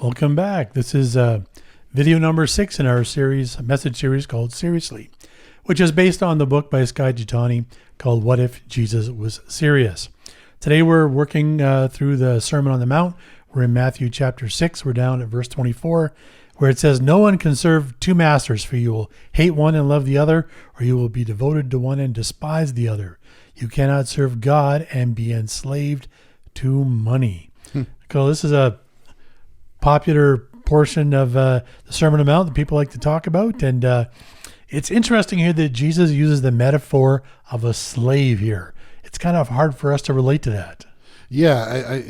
Welcome back. This is video number 6 in our message series called Seriously, which is based on the book by Skye Jethani called What If Jesus Was Serious? Today we're working through the Sermon on the Mount. We're in Matthew chapter 6. We're down at verse 24, where it says, "No one can serve two masters, for you will hate one and love the other, or you will be devoted to one and despise the other. You cannot serve God and be enslaved to money." So this is a popular portion of the Sermon on the Mount that people like to talk about. And it's interesting here that Jesus uses the metaphor of a slave here. It's kind of hard for us to relate to that. Yeah,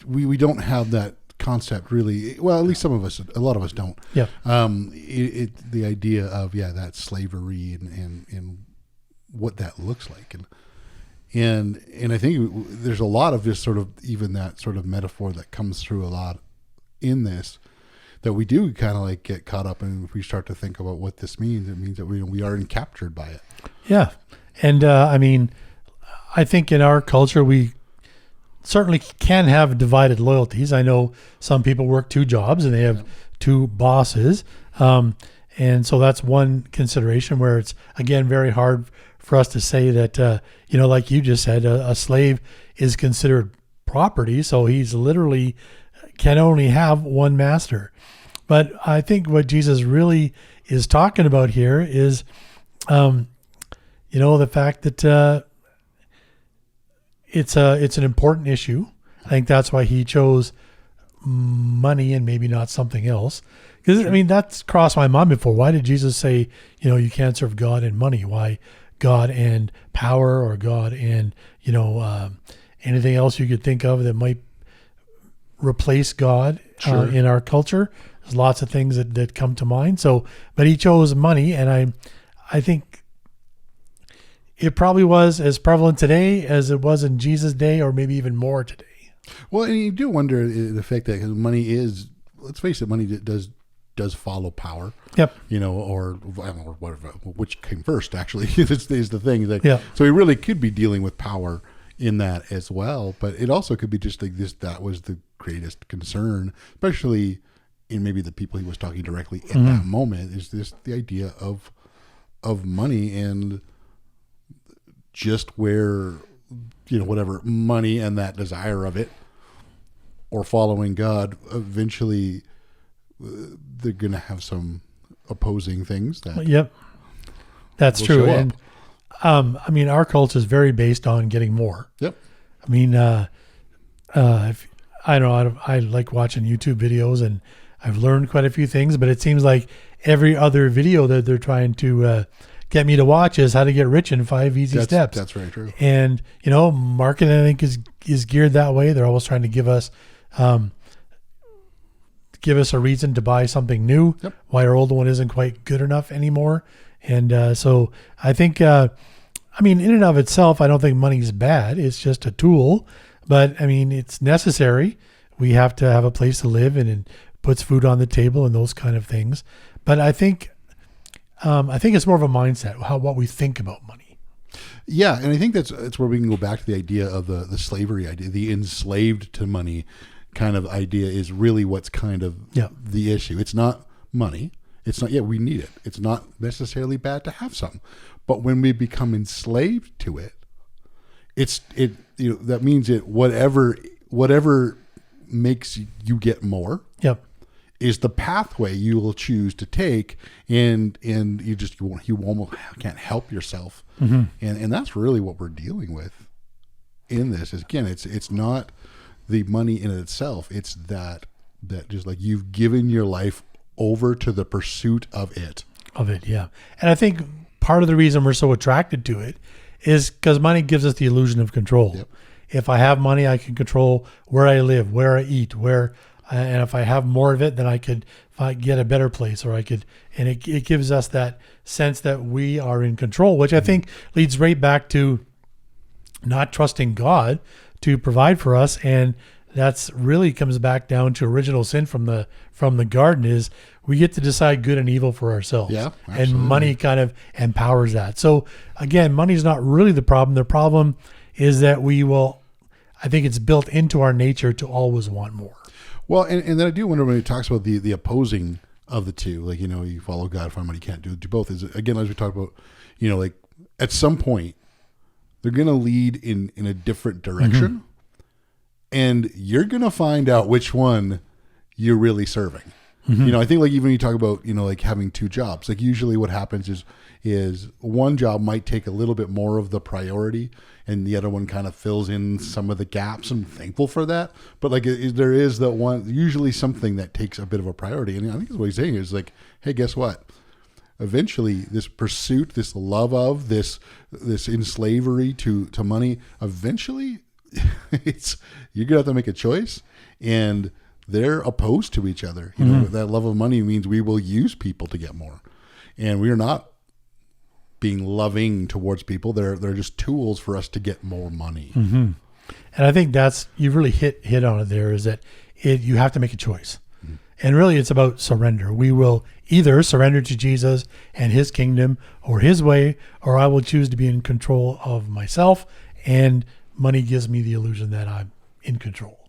we don't have that concept really. Well, at least some of us, a lot of us don't. Yeah. The idea of, that slavery and what that looks like. And I think there's a lot of just sort of even that sort of metaphor that comes through a lot in this, that we do kind of like get caught up in. If we start to think about what this means, it means that we are captured by it. Yeah. And I think in our culture, we certainly can have divided loyalties. I know some people work two jobs and they have two bosses. And so that's one consideration where it's, again, very hard for us to say that, like you just said, a slave is considered property. So he's literally can only have one master. But I think what Jesus really is talking about here is, the fact that it's an important issue. I think that's why he chose money and maybe not something else. Because, that's crossed my mind before. Why did Jesus say, you can't serve God and money? Why God and power, or God and, anything else you could think of that might replace God in our culture? There's lots of things that come to mind. So, but he chose money, and I think it probably was as prevalent today as it was in Jesus' day, or maybe even more today. Well, and you do wonder the fact that money is, let's face it, money does follow power. Yep. Or I don't know whatever, which came first, actually, is the thing. So he really could be dealing with power in that as well. But it also could be just like this, that was the greatest concern, especially in maybe the people he was talking directly in that moment, is this the idea of money, and just where, whatever money and that desire of it, or following God, eventually they're going to have some opposing things. That's true. And our culture is very based on getting more. Yep. I like watching YouTube videos, and I've learned quite a few things, but it seems like every other video that they're trying to get me to watch is how to get rich in 5 easy steps. That's very true. And, marketing, I think, is geared that way. They're always trying to give us a reason to buy something new, why our old one isn't quite good enough anymore. And so I think, in and of itself, I don't think money's bad. It's just a tool, but it's necessary. We have to have a place to live, and it puts food on the table and those kind of things. But I think it's more of a mindset, what we think about money. Yeah, and I think that's where we can go back to the idea of the slavery idea, the enslaved to money kind of idea is really what's kind of the issue. It's not money. It's not, we need it. It's not necessarily bad to have some. But when we become enslaved to it, that means that whatever makes you get more is the pathway you will choose to take, and you almost can't help yourself. And that's really what we're dealing with in this. Is, again, it's not the money in itself. It's that just like you've given your life over to the pursuit of it. Yeah. And I think part of the reason we're so attracted to it is because money gives us the illusion of control. Yep. If I have money, I can control where I live, where I eat, and if I have more of it, then if I get a better place, and it gives us that sense that we are in control, which I think leads right back to not trusting God to provide for us. And that's really comes back down to original sin from the garden, is we get to decide good and evil for ourselves. Yeah, absolutely. And money kind of empowers that. So again, money is not really the problem. The problem is that I think it's built into our nature to always want more. Well, and then I do wonder when he talks about the opposing of the two, like, you follow God, find money, you can't do both. Is again, as we talked about, like at some point they're going to lead in a different direction, and you're going to find out which one you're really serving. I think like even when you talk about, like having two jobs, like usually what happens is one job might take a little bit more of the priority and the other one kind of fills in some of the gaps. I'm thankful for that. But like there is that one, usually something that takes a bit of a priority. And I think what he's saying is like, hey, guess what? Eventually this pursuit, this love of this in slavery to money, eventually you're going to have to make a choice, and they're opposed to each other. That love of money means we will use people to get more, and we are not being loving towards people. They're just tools for us to get more money. And I think you've really hit on it there, is that you have to make a choice. And really it's about surrender. We will either surrender to Jesus and his kingdom or his way, or I will choose to be in control of myself, and money gives me the illusion that I'm in control.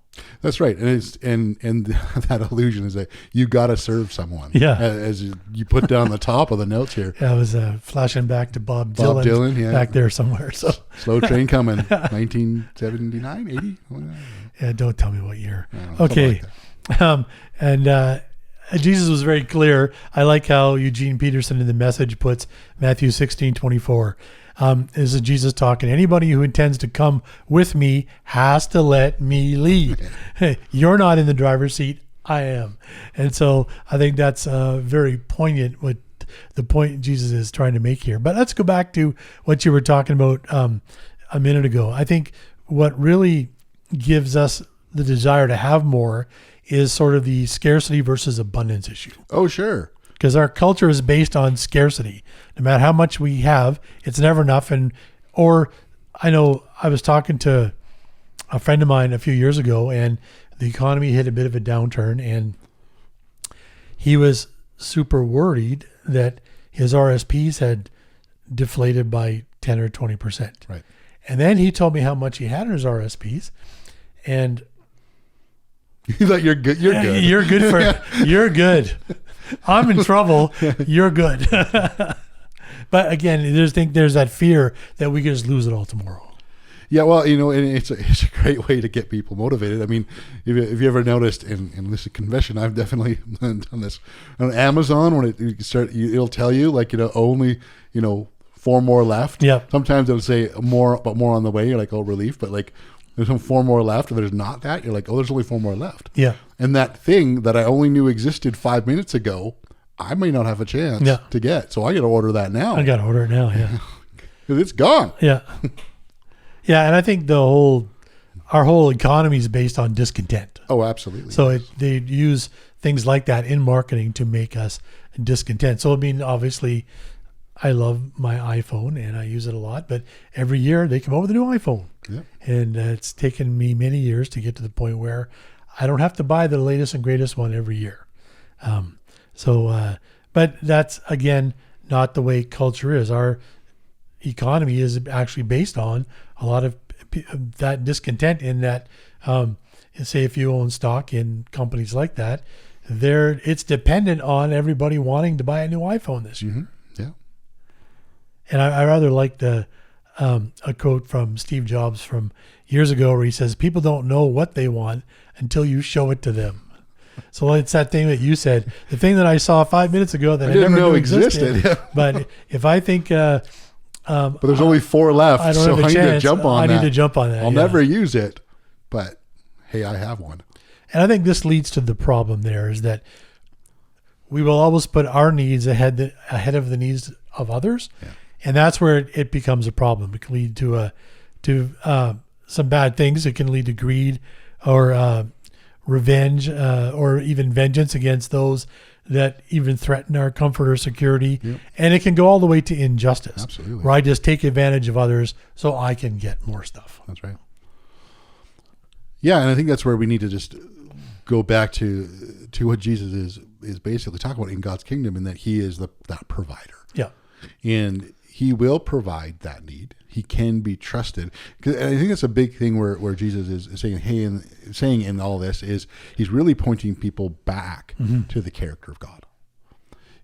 That's right. And and that illusion is that you got to serve someone. Yeah. As you put down the top of the notes here. I was flashing back to Bob Dylan, yeah. Back there somewhere. So Slow Train Coming, 1979, 80? Yeah, don't tell me what year. Okay. Like Jesus was very clear. I like how Eugene Peterson in The Message puts Matthew 16:24. This is Jesus talking. Anybody who intends to come with me has to let me lead. Hey, you're not in the driver's seat. I am. And so I think that's very poignant what the point Jesus is trying to make here. But let's go back to what you were talking about a minute ago. I think what really gives us the desire to have more is sort of the scarcity versus abundance issue. Oh, sure. Because our culture is based on scarcity. No matter how much we have, it's never enough. Or I know I was talking to a friend of mine a few years ago, and the economy hit a bit of a downturn, and he was super worried that his RSPs had deflated by 10 or 20%. Right. And then he told me how much he had in his RSPs, and you thought you're good. You're good. You're good you're good. I'm in trouble. You're good. But again, there's that fear that we could just lose it all tomorrow. Yeah, well, and it's a great way to get people motivated. I mean, if you ever noticed, and this is a confession, I've definitely done this on Amazon. When it'll tell you like only 4 more left. Yeah. Sometimes it'll say more, but more on the way. You're like, oh, relief, but like there's 4 more left. If there's not that, you're like, oh, there's only 4 more left. Yeah. And that thing that I only knew existed 5 minutes ago, I may not have a chance to get. So I got to order that now. I got to order it now. Yeah. Because it's gone. Yeah. Yeah. And I think our whole economy is based on discontent. Oh, absolutely. So they use things like that in marketing to make us discontent. So, I mean, obviously I love my iPhone and I use it a lot, but every year they come out with a new iPhone. Yeah. And it's taken me many years to get to the point where I don't have to buy the latest and greatest one every year. But that's, again, not the way culture is. Our economy is actually based on a lot of that discontent, in that, say if you own stock in companies like that, it's dependent on everybody wanting to buy a new iPhone this year. Mm-hmm. Yeah. And I rather like a quote from Steve Jobs from years ago where he says, people don't know what they want until you show it to them. So it's that thing that you said, the thing that I saw 5 minutes ago that I never knew existed. Yeah. But if I think, but there's only 4 left, I so I need to jump on that. I need to jump on that. I'll never use it, but hey, I have one. And I think this leads to the problem there, is that we will always put our needs ahead of the needs of others. Yeah. And that's where it becomes a problem. It can lead to some bad things. It can lead to greed or revenge or even vengeance against those that even threaten our comfort or security. Yep. And it can go all the way to injustice. Absolutely. Where I just take advantage of others so I can get more stuff. That's right. Yeah, and I think that's where we need to just go back to what Jesus is basically talking about in God's kingdom, and that he is that provider. Yeah. And he will provide that need. He can be trusted. And I think that's a big thing where Jesus is saying, hey, and saying in all this is he's really pointing people back to the character of God.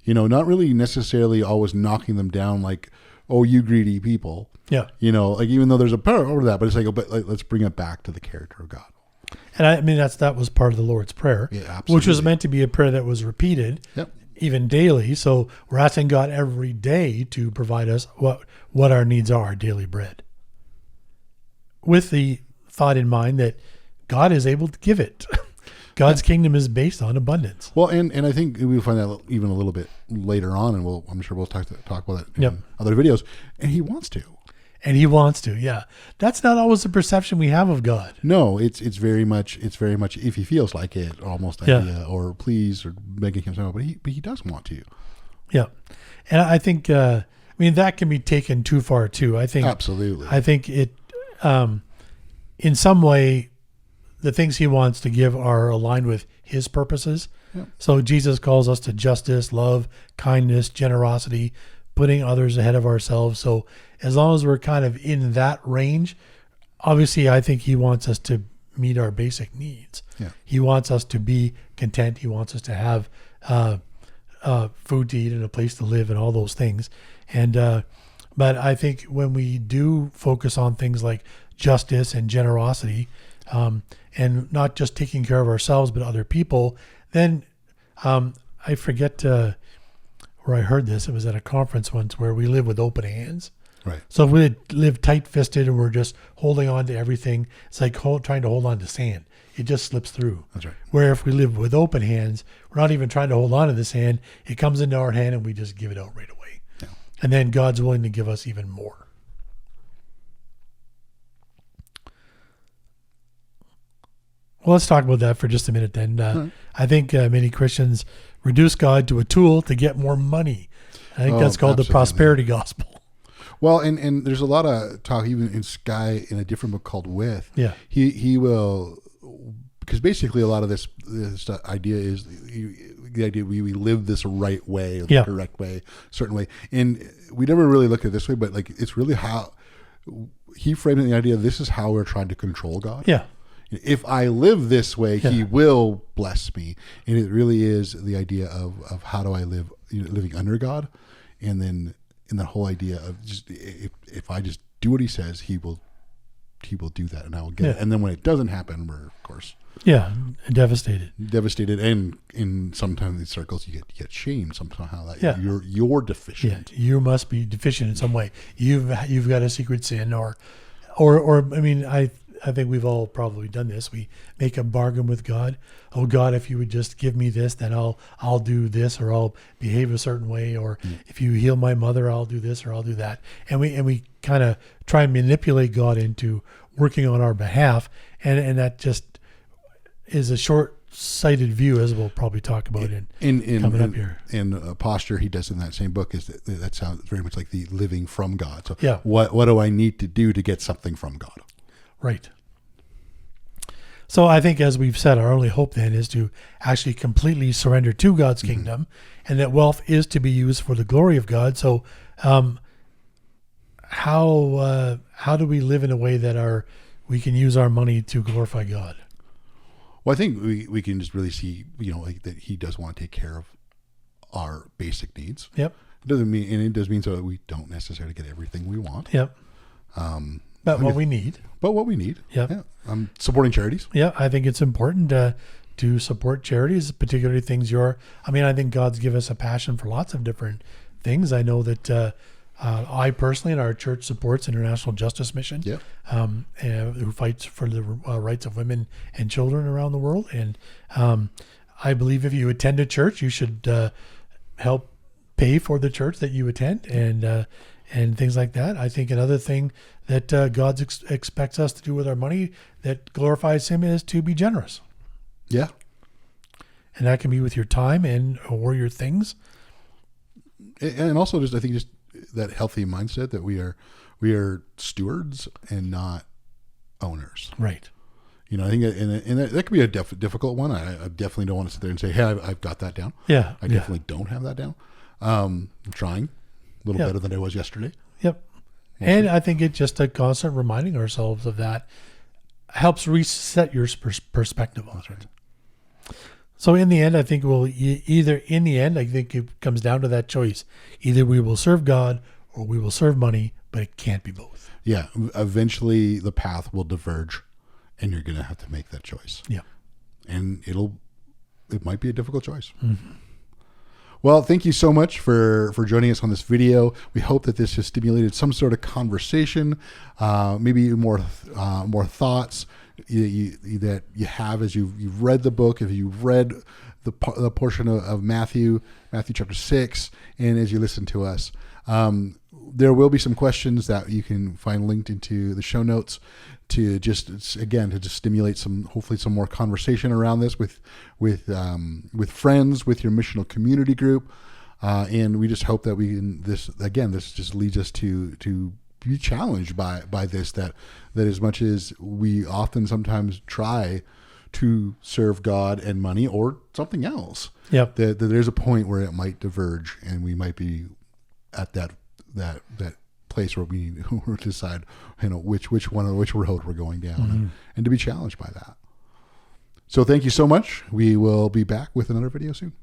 Not really necessarily always knocking them down like, oh, you greedy people. Yeah. Like even though there's a power over that, but it's like, oh, but let's bring it back to the character of God. And I mean, that was part of the Lord's Prayer, which was meant to be a prayer that was repeated even daily. So we're asking God every day to provide us what our needs are, our daily bread, with the thought in mind that God is able to give it. God's kingdom is based on abundance. Well, and I think we'll find that even a little bit later on, and I'm sure we'll talk about that in other videos. And he wants to. And he wants to, yeah. That's not always the perception we have of God. No, it's very much if he feels like it, almost idea, or please, or begging him something. But he does want to. Yeah, and I think that can be taken too far too. I think absolutely. I think it, in some way, the things he wants to give are aligned with his purposes. Yeah. So Jesus calls us to justice, love, kindness, generosity, putting others ahead of ourselves. So as long as we're kind of in that range, obviously I think he wants us to meet our basic needs. Yeah. He wants us to be content. He wants us to have food to eat and a place to live and all those things. And but I think when we do focus on things like justice and generosity, and not just taking care of ourselves but other people, then I forget where I heard this. It was at a conference once where we live with open hands. Right. So if we live tight-fisted and we're just holding on to everything, it's like trying to hold on to sand. It just slips through. That's right. Where if we live with open hands, we're not even trying to hold on to the sand. It comes into our hand and we just give it out right away. Yeah. And then God's willing to give us even more. Well, let's talk about that for just a minute then. I think many Christians reduce God to a tool to get more money. I think that's called the prosperity gospel. Well, and there's a lot of talk even in Skye in a different book called With. Yeah. He will, because basically a lot of this idea is the idea we live this right way, or the correct way, certain way. And we never really look at it this way, but like it's really how he framed the idea. This is how we're trying to control God. Yeah. If I live this way, he will bless me. And it really is the idea of how do I live, living under God. And then in the whole idea of just, if I just do what he says, he will do that and I will get it. And then when it doesn't happen, we're of course. Yeah. Devastated. And in sometimes these circles, you get shamed somehow that you're deficient. Yeah. You must be deficient in some way. You've got a secret sin or I mean, I think we've all probably done this. We make a bargain with God. Oh God, if you would just give me this, then I'll do this, or I'll behave a certain way, or if you heal my mother, I'll do this or I'll do that. And we kind of try and manipulate God into working on our behalf, and that just is a short-sighted view, as we'll probably talk about coming up here. In posture, he does in that same book is that sounds very much like the living from God. So yeah. What do I need to do to get something from God? Right. So I think, as we've said, our only hope then is to actually completely surrender to God's kingdom, and that wealth is to be used for the glory of God. So how do we live in a way that we can use our money to glorify God? Well, I think we can just really see, like that he does want to take care of our basic needs. Yep. It does mean so that we don't necessarily get everything we want. Yep. But what we need. Yep. Yeah. Supporting charities. Yeah. I think it's important to support charities, particularly things I think God's given us a passion for lots of different things. I know that I personally, and our church, supports International Justice Mission, who fights for the rights of women and children around the world. And I believe if you attend a church, you should help pay for the church that you attend, and things like that. I think another thing that God expects us to do with our money that glorifies him is to be generous. Yeah. And that can be with your time or your things. And also I think that healthy mindset that we are stewards and not owners. Right. I think that could be a difficult one. I definitely don't want to sit there and say, hey, I've got that down. Yeah. I definitely don't have that down. I'm trying. a little better than I was yesterday. Yep. And I think it's just a constant reminding ourselves of that helps reset your perspective on it. So in the end, I think I think it comes down to that choice. Either we will serve God or we will serve money, but it can't be both. Yeah. Eventually the path will diverge and you're going to have to make that choice. Yeah. And it might be a difficult choice. Mm-hmm. Well, thank you so much for joining us on this video. We hope that this has stimulated some sort of conversation, maybe more thoughts that you have as you've read the book, if you've read the portion of Matthew chapter 6, and as you listen to us. There will be some questions that you can find linked into the show notes to just stimulate hopefully some more conversation around this with friends, with your missional community group. And we just hope that this just leads us to be challenged by this, that as much as we often sometimes try to serve God and money or something else, that there's a point where it might diverge and we might be at that place where we decide, which road we're going down, and to be challenged by that. So thank you so much. We will be back with another video soon.